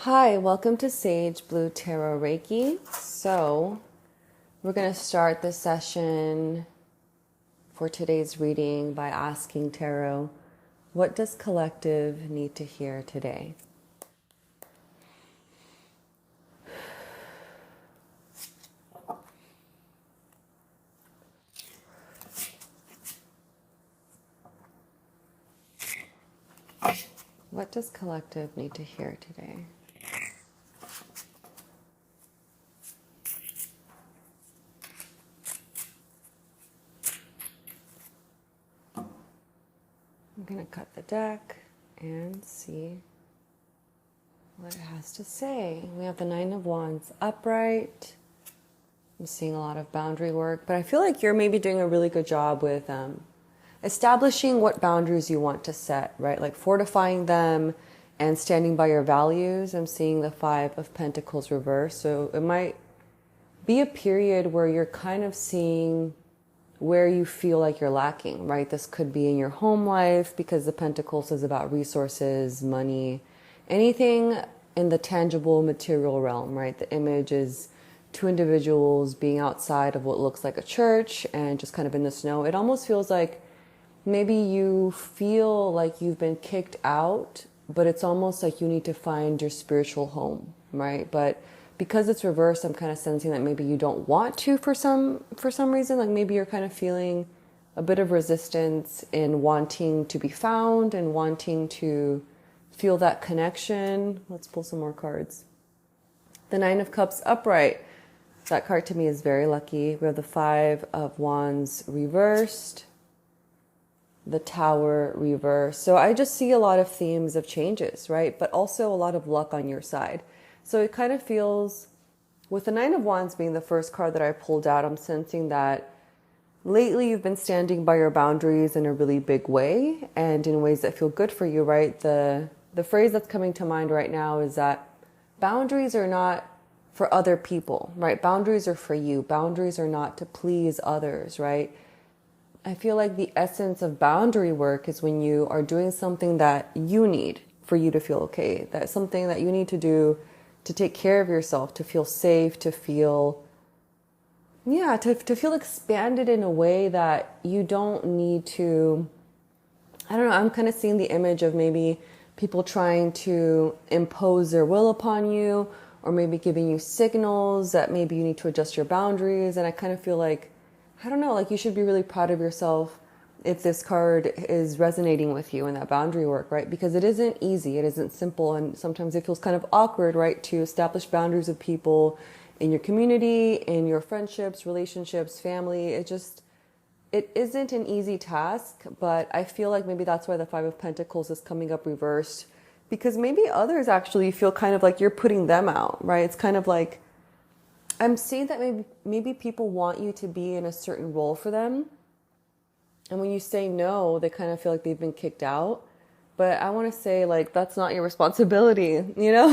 Hi, welcome to Sage Blue Tarot Reiki. So, we're going to start this session for today's reading by asking Tarot, what does collective need to hear today? What does collective need to hear today? I'm going to cut the deck and see what it has to say. We have the Nine of Wands upright. I'm seeing a lot of boundary work, but I feel like you're maybe doing a really good job with establishing what boundaries you want to set, right? Like fortifying them and standing by your values. I'm seeing the Five of Pentacles reverse. So it might be a period where you're kind of seeing where you feel like you're lacking, right? This could be in your home life because the Pentacles is about resources, money, anything in the tangible material realm, right? The image is two individuals being outside of what looks like a church and just kind of in the snow. It almost feels like maybe you feel like you've been kicked out, but it's almost like you need to find your spiritual home, right? But because it's reversed, I'm kind of sensing that maybe you don't want to for some reason. Like maybe you're kind of feeling a bit of resistance in wanting to be found and wanting to feel that connection. Let's pull some more cards. The Nine of Cups upright. That card to me is very lucky. We have the Five of Wands reversed. The Tower reversed. So I just see a lot of themes of changes, right? But also a lot of luck on your side. So it kind of feels, with the Nine of Wands being the first card that I pulled out, I'm sensing that lately you've been standing by your boundaries in a really big way and in ways that feel good for you, right? The phrase that's coming to mind right now is that boundaries are not for other people, right? Boundaries are for you. Boundaries are not to please others, right? I feel like the essence of boundary work is when you are doing something that you need for you to feel okay. That's something that you need to do to take care of yourself, to feel safe, to feel, to feel expanded in a way that you don't need to, I don't know, I'm kind of seeing the image of maybe people trying to impose their will upon you, or maybe giving you signals that maybe you need to adjust your boundaries. And I kind of feel like, I don't know, like you should be really proud of yourself if this card is resonating with you in that boundary work, right? Because it isn't easy, it isn't simple, and sometimes it feels kind of awkward, right, to establish boundaries with people in your community, in your friendships, relationships, family. It isn't an easy task, but I feel like maybe that's why the Five of Pentacles is coming up reversed, because maybe others actually feel kind of like you're putting them out, right? It's kind of like, I'm seeing that maybe people want you to be in a certain role for them. And when you say no, they kind of feel like they've been kicked out. But I want to say, like, that's not your responsibility, you know?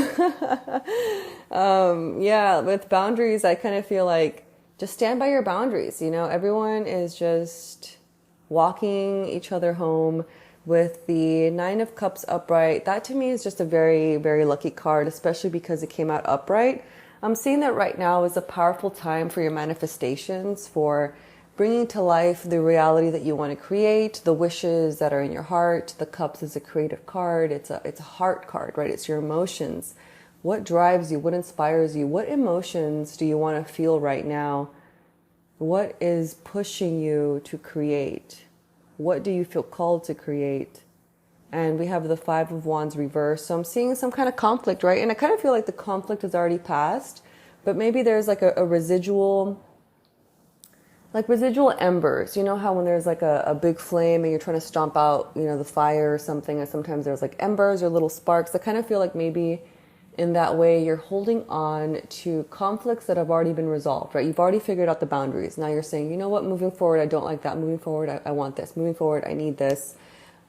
With boundaries, I kind of feel like just stand by your boundaries, you know? Everyone is just walking each other home with the Nine of Cups upright. That to me is just a very, very lucky card, especially because it came out upright. I'm seeing that right now is a powerful time for your manifestations, for bringing to life the reality that you want to create, the wishes that are in your heart. The Cups is a creative card. It's a heart card, right? It's your emotions. What drives you? What inspires you? What emotions do you want to feel right now? What is pushing you to create? What do you feel called to create? And we have the Five of Wands reversed. So I'm seeing some kind of conflict, right? And I kind of feel like the conflict has already passed, but maybe there's like a residual, like residual embers. You know how when there's like a big flame and you're trying to stomp out, you know, the fire or something, and sometimes there's like embers or little sparks. I kind of feel like maybe in that way you're holding on to conflicts that have already been resolved, right? You've already figured out the boundaries. Now you're saying, you know what, moving forward, I don't like that. Moving forward, I want this. Moving forward, I need this.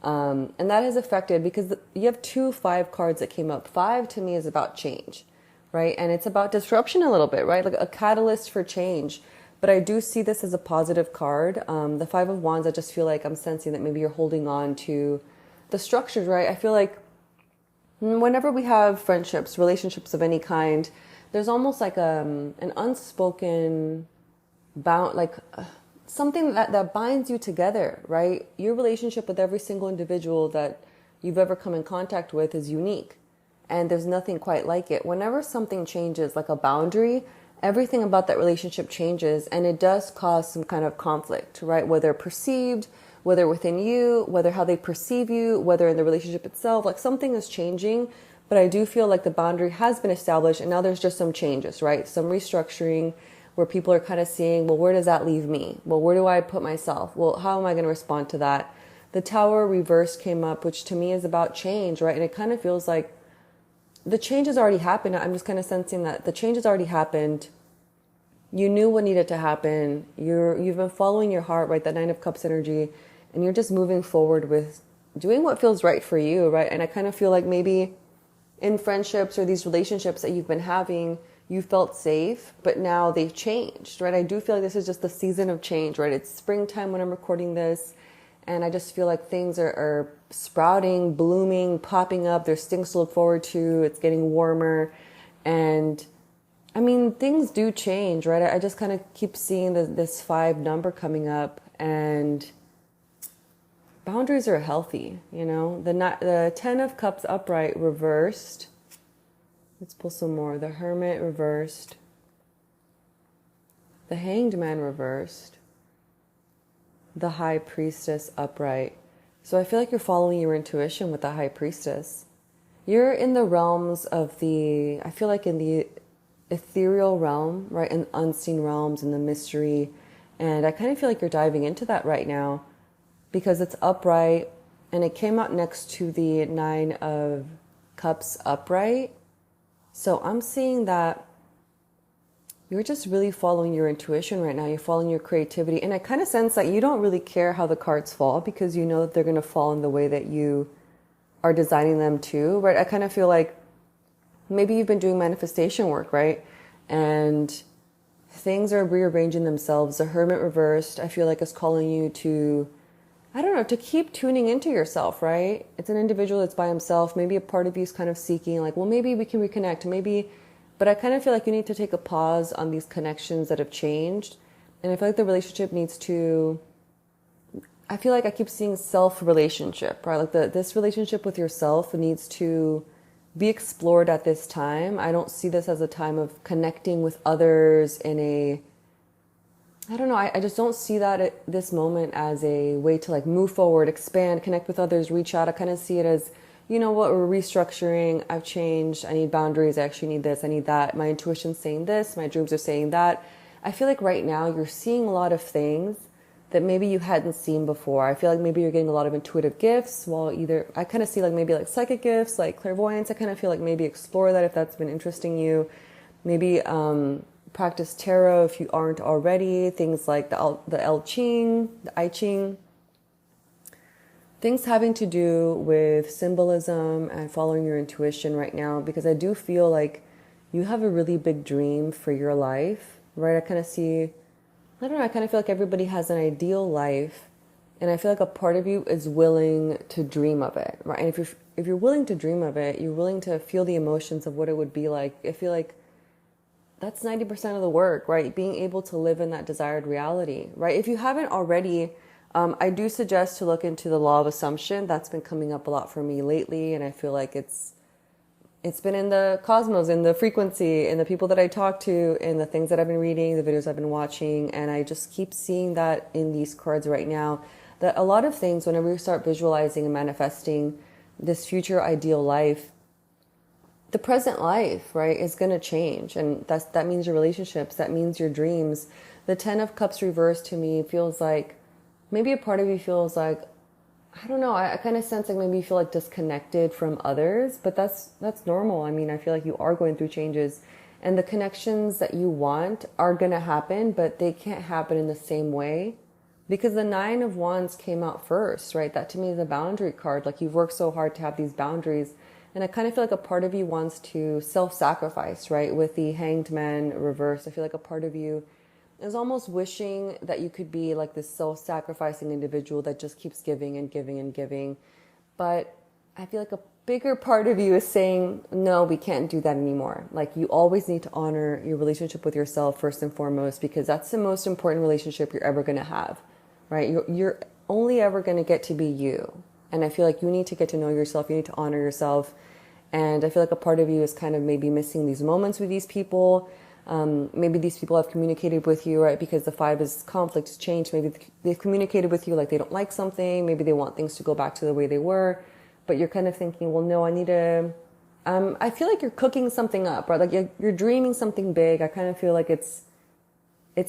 And that is affected because you have 2 5 cards that came up. 5 to me is about change, right? And it's about disruption a little bit, right? Like a catalyst for change. But I do see this as a positive card. The Five of Wands, I just feel like I'm sensing that maybe you're holding on to the structures, right? I feel like Whenever we have friendships, relationships of any kind, there's almost like an unspoken bound, like something that binds you together, right? Your relationship with every single individual that you've ever come in contact with is unique. And there's nothing quite like it. Whenever something changes, like a boundary, everything about that relationship changes, and it does cause some kind of conflict, right? Whether perceived, whether within you, whether how they perceive you, whether in the relationship itself, like something is changing. But I do feel like the boundary has been established, and now there's just some changes, right? Some restructuring where people are kind of seeing, well, where does that leave me? Well, where do I put myself? Well, how am I going to respond to that? The Tower reverse came up, which to me is about change, right? And it kind of feels like the change has already happened. I'm just kind of sensing that the change has already happened. You knew what needed to happen. You've been following your heart, right? That Nine of Cups energy, and you're just moving forward with doing what feels right for you, right? And I kind of feel like maybe in friendships or these relationships that you've been having, you felt safe, but now they've changed, right? I do feel like this is just the season of change, right? It's springtime when I'm recording this, and I just feel like things are sprouting, blooming, popping up. There's things to look forward to. It's getting warmer. And I mean, things do change, right? I just kind of keep seeing this 5 number coming up, and boundaries are healthy, you know? The 10 of Cups upright reversed. Let's pull some more. The Hermit reversed. The Hanged Man reversed. The High Priestess upright. So I feel like you're following your intuition with the High Priestess. You're in the realms of I feel like in the ethereal realm, right? In unseen realms, in the mystery. And I kind of feel like you're diving into that right now because it's upright, and it came out next to the 9 of Cups upright. So I'm seeing that you're just really following your intuition right now. You're following your creativity. And I kind of sense that you don't really care how the cards fall because you know that they're going to fall in the way that you are designing them to, right? I kind of feel like maybe you've been doing manifestation work, right? And things are rearranging themselves. The Hermit reversed, I feel like, is calling you to, I don't know, to keep tuning into yourself, right? It's an individual that's by himself. Maybe a part of you is kind of seeking, like, well, maybe we can reconnect. But I kind of feel like you need to take a pause on these connections that have changed. And I feel like the relationship needs to, I feel like I keep seeing self-relationship, right? Like this relationship with yourself needs to be explored at this time. I don't see this as a time of connecting with others I don't know. I just don't see that at this moment as a way to like move forward, expand, connect with others, reach out. I kind of see it as, you know what, we're restructuring. I've changed. I need boundaries. I actually need this. I need that. My intuition's saying this. My dreams are saying that. I feel like right now you're seeing a lot of things that maybe you hadn't seen before. I feel like maybe you're getting a lot of intuitive gifts. I kind of see like maybe like psychic gifts, like clairvoyance. I kind of feel like maybe explore that if that's been interesting you. Maybe practice tarot if you aren't already. Things like the El Ching, the I Ching. Things having to do with symbolism and following your intuition right now, because I do feel like you have a really big dream for your life, right? I kind of feel like everybody has an ideal life, and I feel like a part of you is willing to dream of it, right? And if you're willing to dream of it, you're willing to feel the emotions of what it would be like. I feel like that's 90% of the work, right? Being able to live in that desired reality, right? If you haven't already, I do suggest to look into the law of assumption. That's been coming up a lot for me lately, and I feel like it's been in the cosmos, in the frequency, in the people that I talk to, in the things that I've been reading, the videos I've been watching, and I just keep seeing that in these cards right now, that a lot of things, whenever we start visualizing and manifesting this future ideal life, the present life, right, is going to change. And that means your relationships, that means your dreams. The 10 of Cups reversed to me feels like, maybe a part of you feels like, I don't know, I kind of sense like maybe you feel like disconnected from others, but that's normal. I mean, I feel like you are going through changes, and the connections that you want are going to happen, but they can't happen in the same way because the 9 of Wands came out first, right? That to me is a boundary card. Like you've worked so hard to have these boundaries, and I kind of feel like a part of you wants to self-sacrifice, right? With the Hanged Man reverse, I feel like a part of you is almost wishing that you could be like this self-sacrificing individual that just keeps giving and giving and giving. But I feel like bigger part of you is saying, no, we can't do that anymore. Like, you always need to honor your relationship with yourself first and foremost, because that's the most important relationship you're ever going to have, right? You're only ever going to get to be you. And I feel like you need to get to know yourself. You need to honor yourself. And I feel like a part of you is kind of maybe missing these moments with these people. Maybe these people have communicated with you, right? Because the 5 is conflict, change. Maybe they've communicated with you like they don't like something. Maybe they want things to go back to the way they were. But you're kind of thinking, well, no, I need to, I feel like you're cooking something up, right? Like you're dreaming something big. I kind of feel like it's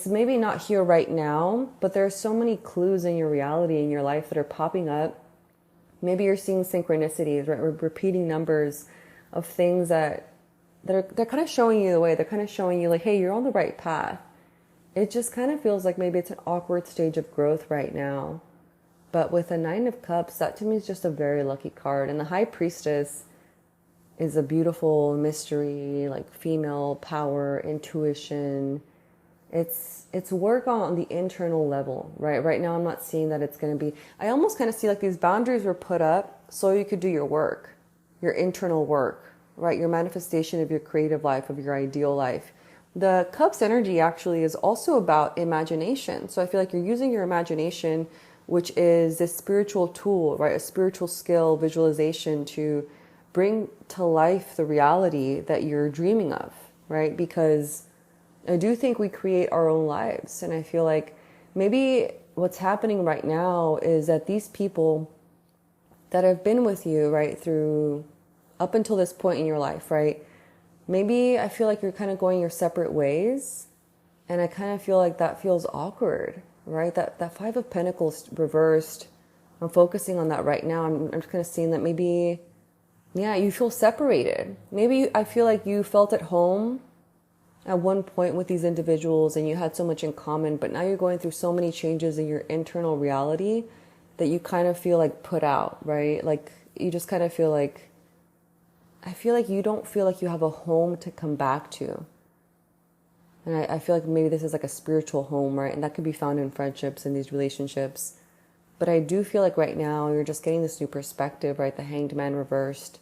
maybe not here right now, but there are so many clues in your reality, in your life that are popping up. Maybe you're seeing synchronicities, right? We're repeating numbers of things they're kind of showing you the way. They're kind of showing you like, hey, you're on the right path. It just kind of feels like maybe it's an awkward stage of growth right now. But with a 9 of Cups, that to me is just a very lucky card. And the High Priestess is a beautiful mystery, like female power, intuition. It's work on the internal level, right? Right now, I'm not seeing that it's going to be, I almost kind of see like these boundaries were put up so you could do your work, your internal work, right? Your manifestation of your creative life, of your ideal life. The Cups energy actually is also about imagination. So I feel like you're using your imagination, which is this spiritual tool, right? A spiritual skill, visualization to bring to life the reality that you're dreaming of, right? Because I do think we create our own lives. And I feel like maybe what's happening right now is that these people that have been with you, right, through up until this point in your life, right? Maybe I feel like you're kind of going your separate ways. And I kind of feel like that feels awkward, right? That 5 of Pentacles reversed. I'm focusing on that right now. I'm just kind of seeing that maybe, yeah, you feel separated. Maybe I feel like you felt at home at one point with these individuals and you had so much in common, but now you're going through so many changes in your internal reality that you kind of feel like put out, right? Like you just kind of feel like, I feel like you don't feel like you have a home to come back to. And I feel like maybe this is like a spiritual home, right? And that could be found in friendships and these relationships. But I do feel like right now you're just getting this new perspective, right? The Hanged Man reversed.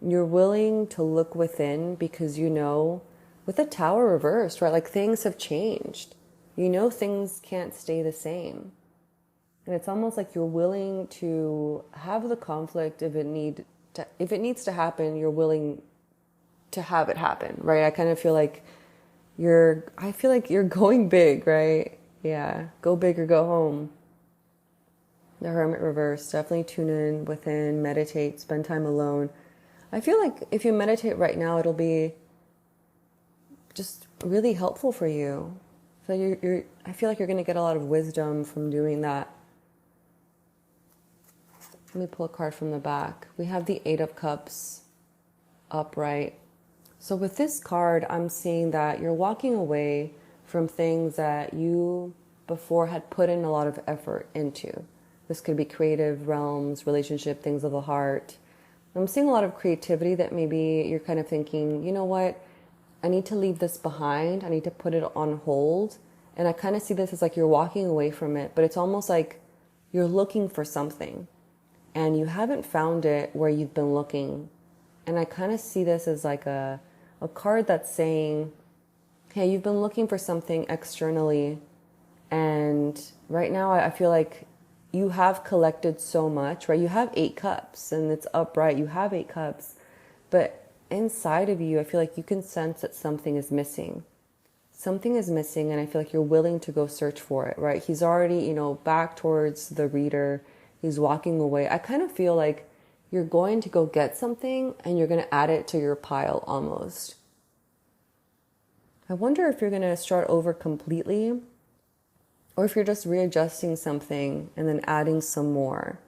You're willing to look within because you know, with the Tower reversed, right? Like things have changed. You know things can't stay the same. And it's almost like you're willing to have the conflict if it needs to happen, you're willing to have it happen, right? I kind of feel like you're going big, right? Yeah, go big or go home. The Hermit reverse, definitely tune in within, meditate, spend time alone. I feel like if you meditate right now, it'll be just really helpful for you. So I feel like you're going to get a lot of wisdom from doing that. Let me pull a card from the back. We have the 8 of Cups upright. So with this card, I'm seeing that you're walking away from things that you before had put in a lot of effort into. This could be creative realms, relationship, things of the heart. I'm seeing a lot of creativity that maybe you're kind of thinking, you know what? I need to leave this behind. I need to put it on hold. And I kind of see this as like you're walking away from it, but it's almost like you're looking for something and you haven't found it where you've been looking. And I kind of see this as like a card that's saying, hey, you've been looking for something externally. And right now I feel like you have collected so much, right? You have 8 cups and it's upright. You have 8 cups. But inside of you, I feel like you can sense that something is missing. Something is missing, and I feel like you're willing to go search for it, right? He's already, back towards the reader. He's walking away. I kind of feel like you're going to go get something and you're going to add it to your pile almost. I wonder if you're going to start over completely or if you're just readjusting something and then adding some more.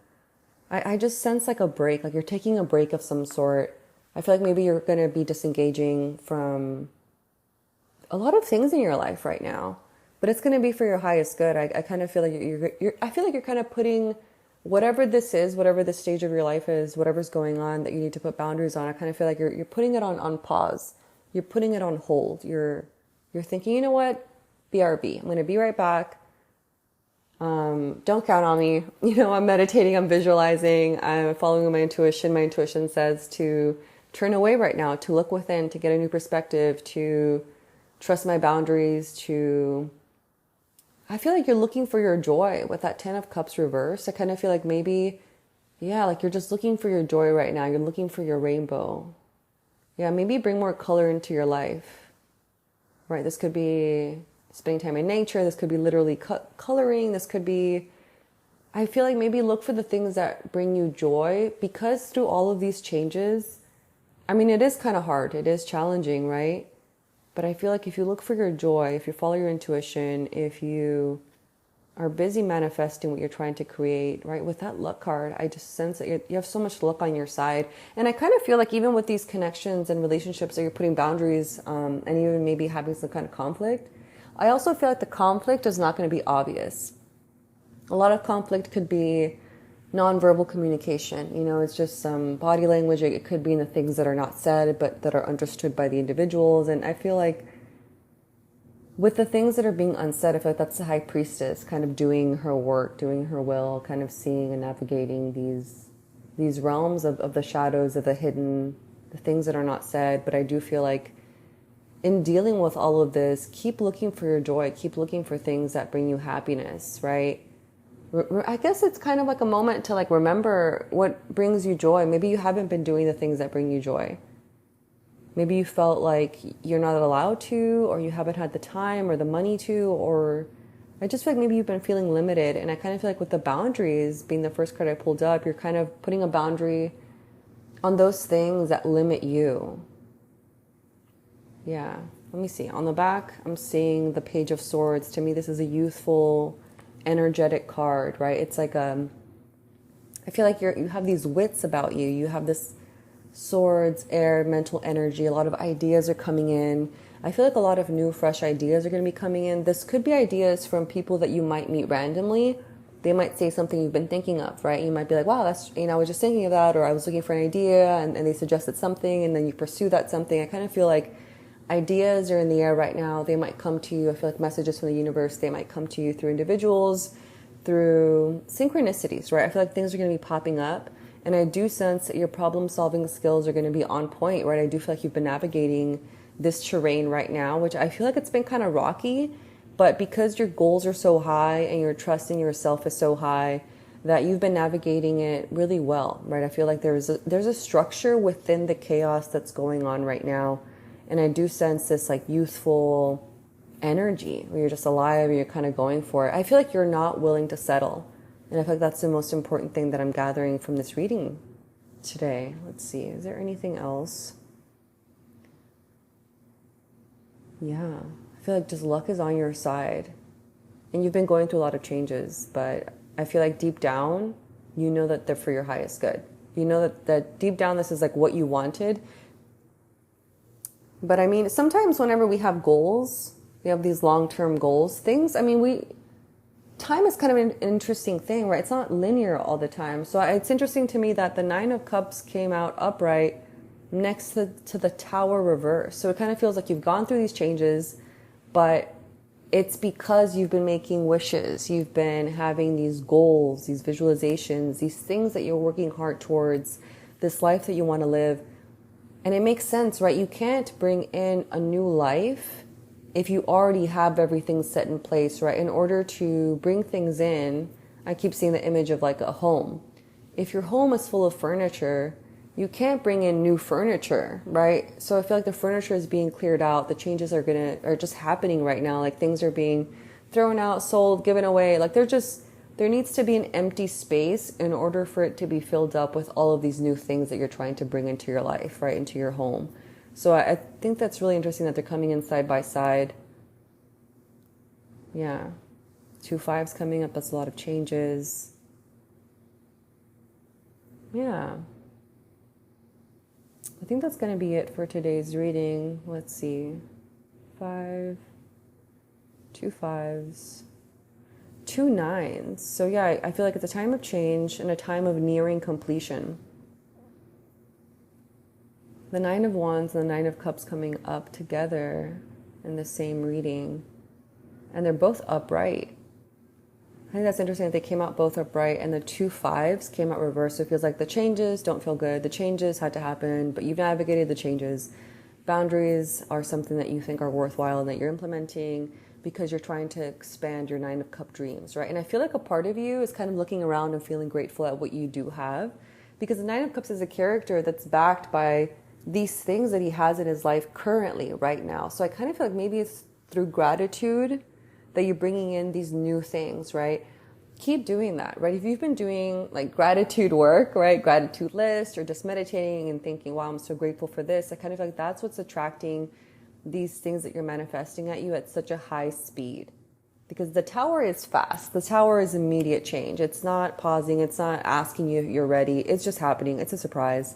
I just sense like a break, like you're taking a break of some sort. I feel like maybe you're going to be disengaging from a lot of things in your life right now, but it's going to be for your highest good. I kind of feel like I feel like you're kind of putting whatever this is, whatever this stage of your life is, whatever's going on that you need to put boundaries on. I kind of feel like you're putting it on pause. You're putting it on hold. You're thinking, you know what? BRB. I'm going to be right back. Don't count on me. I'm meditating, I'm visualizing, I'm following my intuition. My intuition says to turn away right now, to look within, to get a new perspective, to trust my boundaries, I feel like you're looking for your joy with that 10 of Cups reversed. I kind of feel like maybe, yeah, like you're just looking for your joy right now. You're looking for your rainbow. Yeah, maybe bring more color into your life, right? This could be spending time in nature. This could be literally coloring. This could be, I feel like maybe look for the things that bring you joy, because through all of these changes, I mean, it is kind of hard. It is challenging, right? But I feel like if you look for your joy, if you follow your intuition, if you are busy manifesting what you're trying to create, right? With that luck card, I just sense that you have so much luck on your side. And I kind of feel like even with these connections and relationships that you're putting boundaries, and even maybe having some kind of conflict, I also feel like the conflict is not going to be obvious. A lot of conflict could be nonverbal communication. It's just some body language. It could be in the things that are not said, but that are understood by the individuals. And I feel like with the things that are being unsaid, I feel like that's the high priestess kind of doing her work, doing her will, kind of seeing and navigating these realms of the shadows, of the hidden, the things that are not said. But I do feel like in dealing with all of this, keep looking for your joy, keep looking for things that bring you happiness, right? I guess it's kind of like a moment to like remember what brings you joy. Maybe you haven't been doing the things that bring you joy. Maybe you felt like you're not allowed to, or you haven't had the time or the money to, or I just feel like maybe you've been feeling limited. And I kind of feel like with the boundaries being the first card I pulled up, you're kind of putting a boundary on those things that limit you. Yeah, let me see. On the back, I'm seeing the Page of Swords. To me, this is a youthful, energetic card, right? It's like I feel like you have these wits about you. You have this swords, air, mental energy. A lot of ideas are coming in. I feel like a lot of new, fresh ideas are going to be coming in. This could be ideas from people that you might meet randomly. They might say something you've been thinking of, right? You might be like, wow, that's, I was just thinking of that, or I was looking for an idea, and they suggested something, and then you pursue that something. I kind of feel like ideas are in the air right now. They might come to you. I feel like messages from the universe, they might come to you through individuals, through synchronicities, right? I feel like things are going to be popping up. And I do sense that your problem solving skills are going to be on point, right? I do feel like you've been navigating this terrain right now, which I feel like it's been kind of rocky, but because your goals are so high and your trust in yourself is so high, that you've been navigating it really well, right? I feel like there's a structure within the chaos that's going on right now. And I do sense this like youthful energy where you're just alive and you're kind of going for it. I feel like you're not willing to settle. And I feel like that's the most important thing that I'm gathering from this reading today. Let's see, is there anything else? Yeah, I feel like just luck is on your side. And you've been going through a lot of changes, but I feel like deep down, you know that they're for your highest good. You know that deep down, this is like what you wanted. But I mean, sometimes whenever we have goals, we have these long-term goals, things, I mean, time is kind of an interesting thing, right? It's not linear all the time. So it's interesting to me that the Nine of Cups came out upright next to the Tower reverse. So it kind of feels like you've gone through these changes, but it's because you've been making wishes. You've been having these goals, these visualizations, these things that you're working hard towards, this life that you want to live. And it makes sense, right? You can't bring in a new life if you already have everything set in place, right? In order to bring things in, I keep seeing the image of like a home. If your home is full of furniture, you can't bring in new furniture, right? So I feel like the furniture is being cleared out. The changes are just happening right now. Like things are being thrown out, sold, given away. Like there needs to be an empty space in order for it to be filled up with all of these new things that you're trying to bring into your life, right? Into your home. So I think that's really interesting that they're coming in side by side. Yeah. 2 5s coming up. That's a lot of changes. Yeah. I think that's going to be it for today's reading. Let's see. 5, 2 5s, 2 9s. So yeah, I feel like it's a time of change and a time of nearing completion. The 9 of Wands and the 9 of Cups coming up together in the same reading. And they're both upright. I think that's interesting that they came out both upright, and the two fives came out reversed. So it feels like the changes don't feel good. The changes had to happen, but you've navigated the changes. Boundaries are something that you think are worthwhile and that you're implementing because you're trying to expand your Nine of Cup dreams, right? And I feel like a part of you is kind of looking around and feeling grateful at what you do have, because the Nine of Cups is a character that's backed by these things that he has in his life currently, right now. So I kind of feel like maybe it's through gratitude that you're bringing in these new things, right? Keep doing that, right? If you've been doing like gratitude work, right? Gratitude list, or just meditating and thinking, wow, I'm so grateful for this. I kind of feel like that's what's attracting these things that you're manifesting at you at such a high speed. Because the tower is fast. The tower is immediate change. It's not pausing. It's not asking you if you're ready. It's just happening. It's a surprise.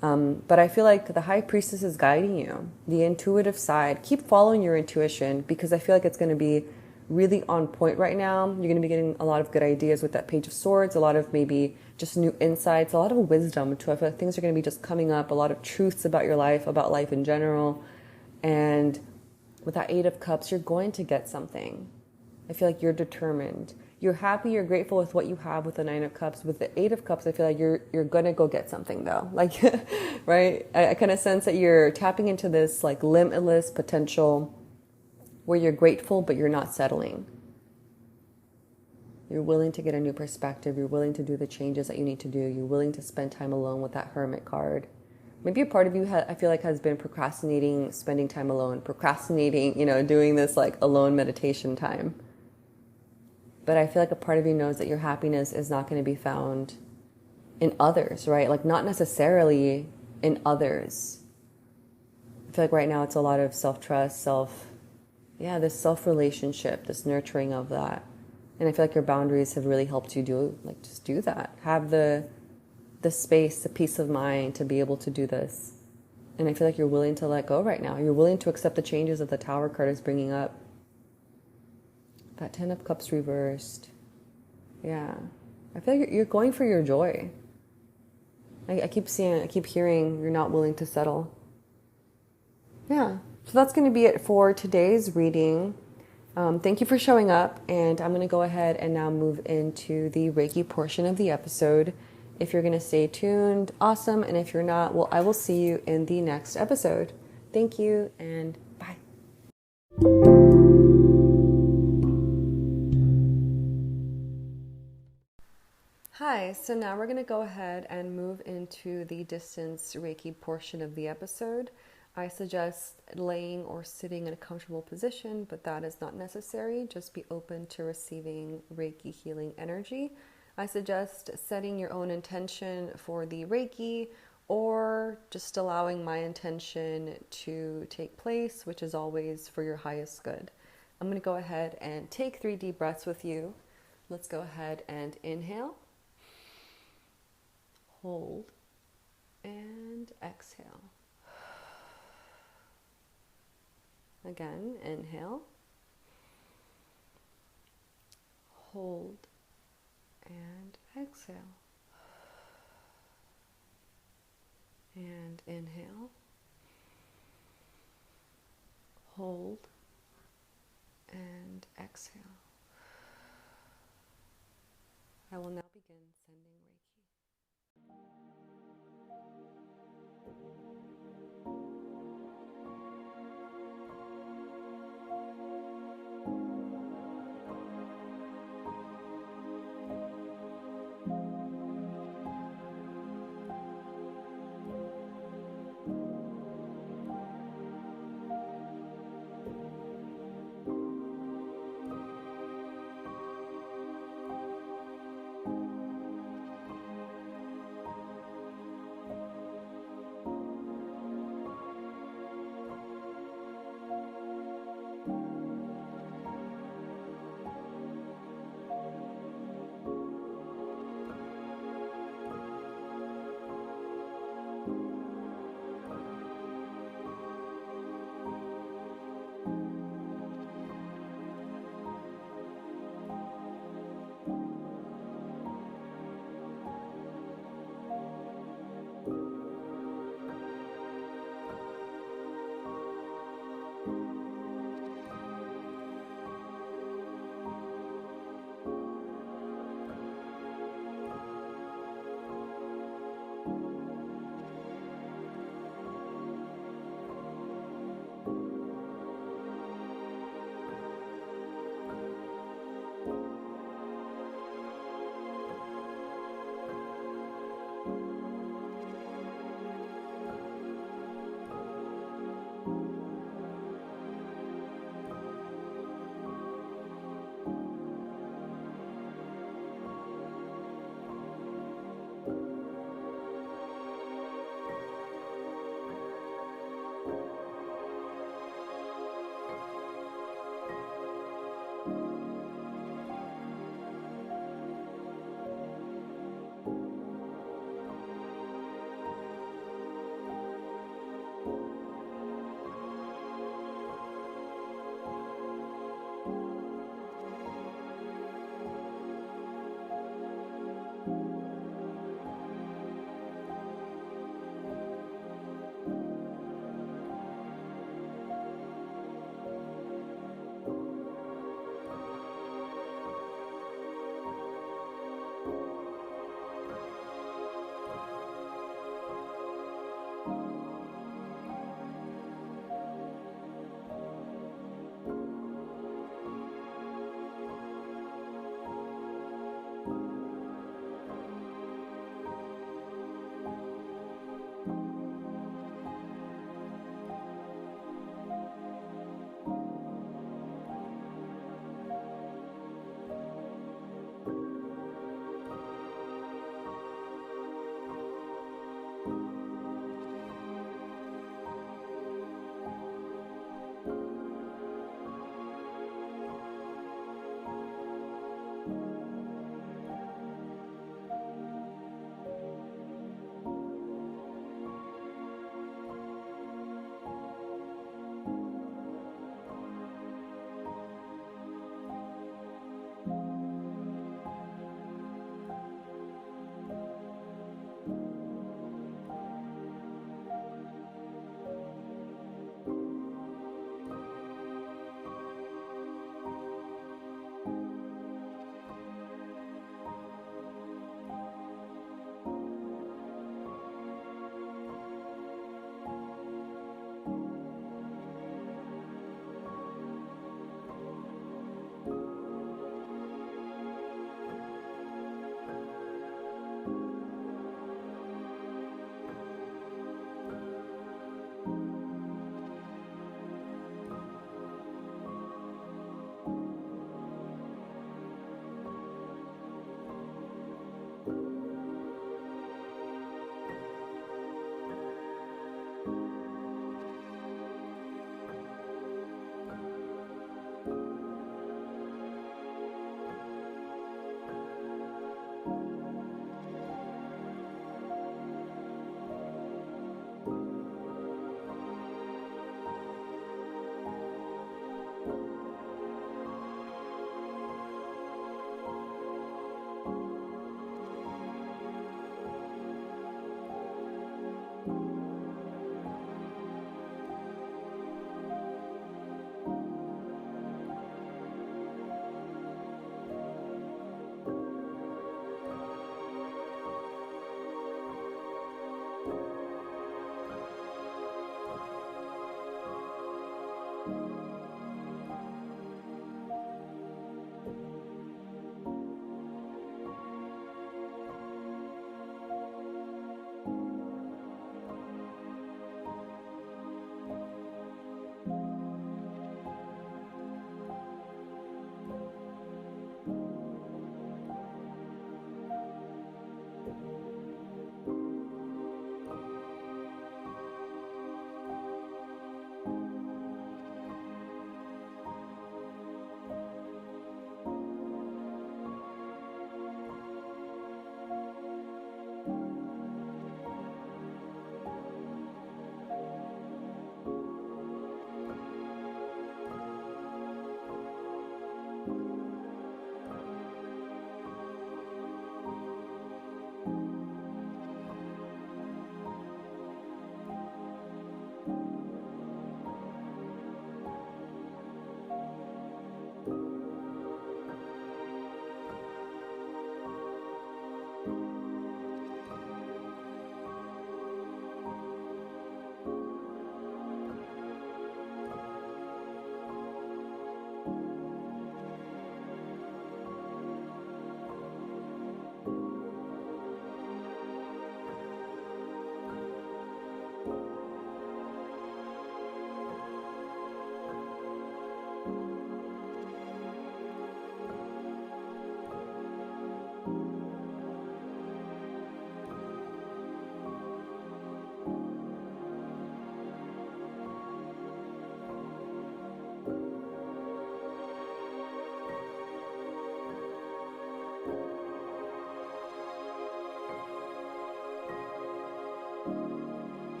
But I feel like the high priestess is guiding you. The intuitive side. Keep following your intuition, because I feel like it's going to be really on point right now. You're going to be getting a lot of good ideas with that Page of Swords, a lot of maybe just new insights, a lot of wisdom too. I feel like things are going to be just coming up, a lot of truths about your life, about life in general. And with that Eight of Cups, you're going to get something. I feel like you're determined. You're happy, you're grateful with what you have with the Nine of Cups. With the Eight of Cups, I feel like you're going to go get something though. Like, right? I kind of sense that you're tapping into this like limitless potential where you're grateful, but you're not settling. You're willing to get a new perspective. You're willing to do the changes that you need to do. You're willing to spend time alone with that Hermit card. Maybe a part of you, I feel like, has been procrastinating spending time alone, procrastinating, doing this like alone meditation time. But I feel like a part of you knows that your happiness is not going to be found in others, right? Like not necessarily in others. I feel like right now it's a lot of self-trust, this self-relationship, this nurturing of that. And I feel like your boundaries have really helped you just do that. Have the space, the peace of mind to be able to do this. And I feel like you're willing to let go right now. You're willing to accept the changes that the Tower card is bringing up. That Ten of Cups reversed. Yeah. I feel like you're going for your joy. I keep hearing you're not willing to settle. Yeah. So that's going to be it for today's reading. Thank you for showing up. And I'm going to go ahead and now move into the Reiki portion of the episode. If you're going to stay tuned, awesome. And if you're not, well, I will see you in the next episode. Thank you and bye. Hi, so now we're going to go ahead and move into the distance Reiki portion of the episode. I suggest laying or sitting in a comfortable position, but that is not necessary. Just be open to receiving Reiki healing energy. I suggest setting your own intention for the Reiki, or just allowing my intention to take place, which is always for your highest good. I'm going to go ahead and take 3 deep breaths with you. Let's go ahead and inhale, hold, and exhale. Again, inhale, hold, and exhale. And inhale, hold, and exhale. I will now begin sending Reiki.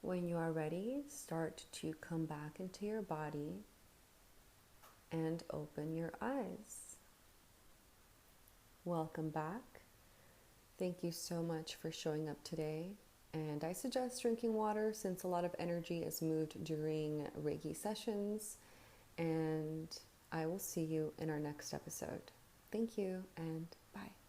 When you are ready, start to come back into your body and open your eyes. Welcome back. Thank you so much for showing up today. And I suggest drinking water since a lot of energy is moved during Reiki sessions. And I will see you in our next episode. Thank you and bye.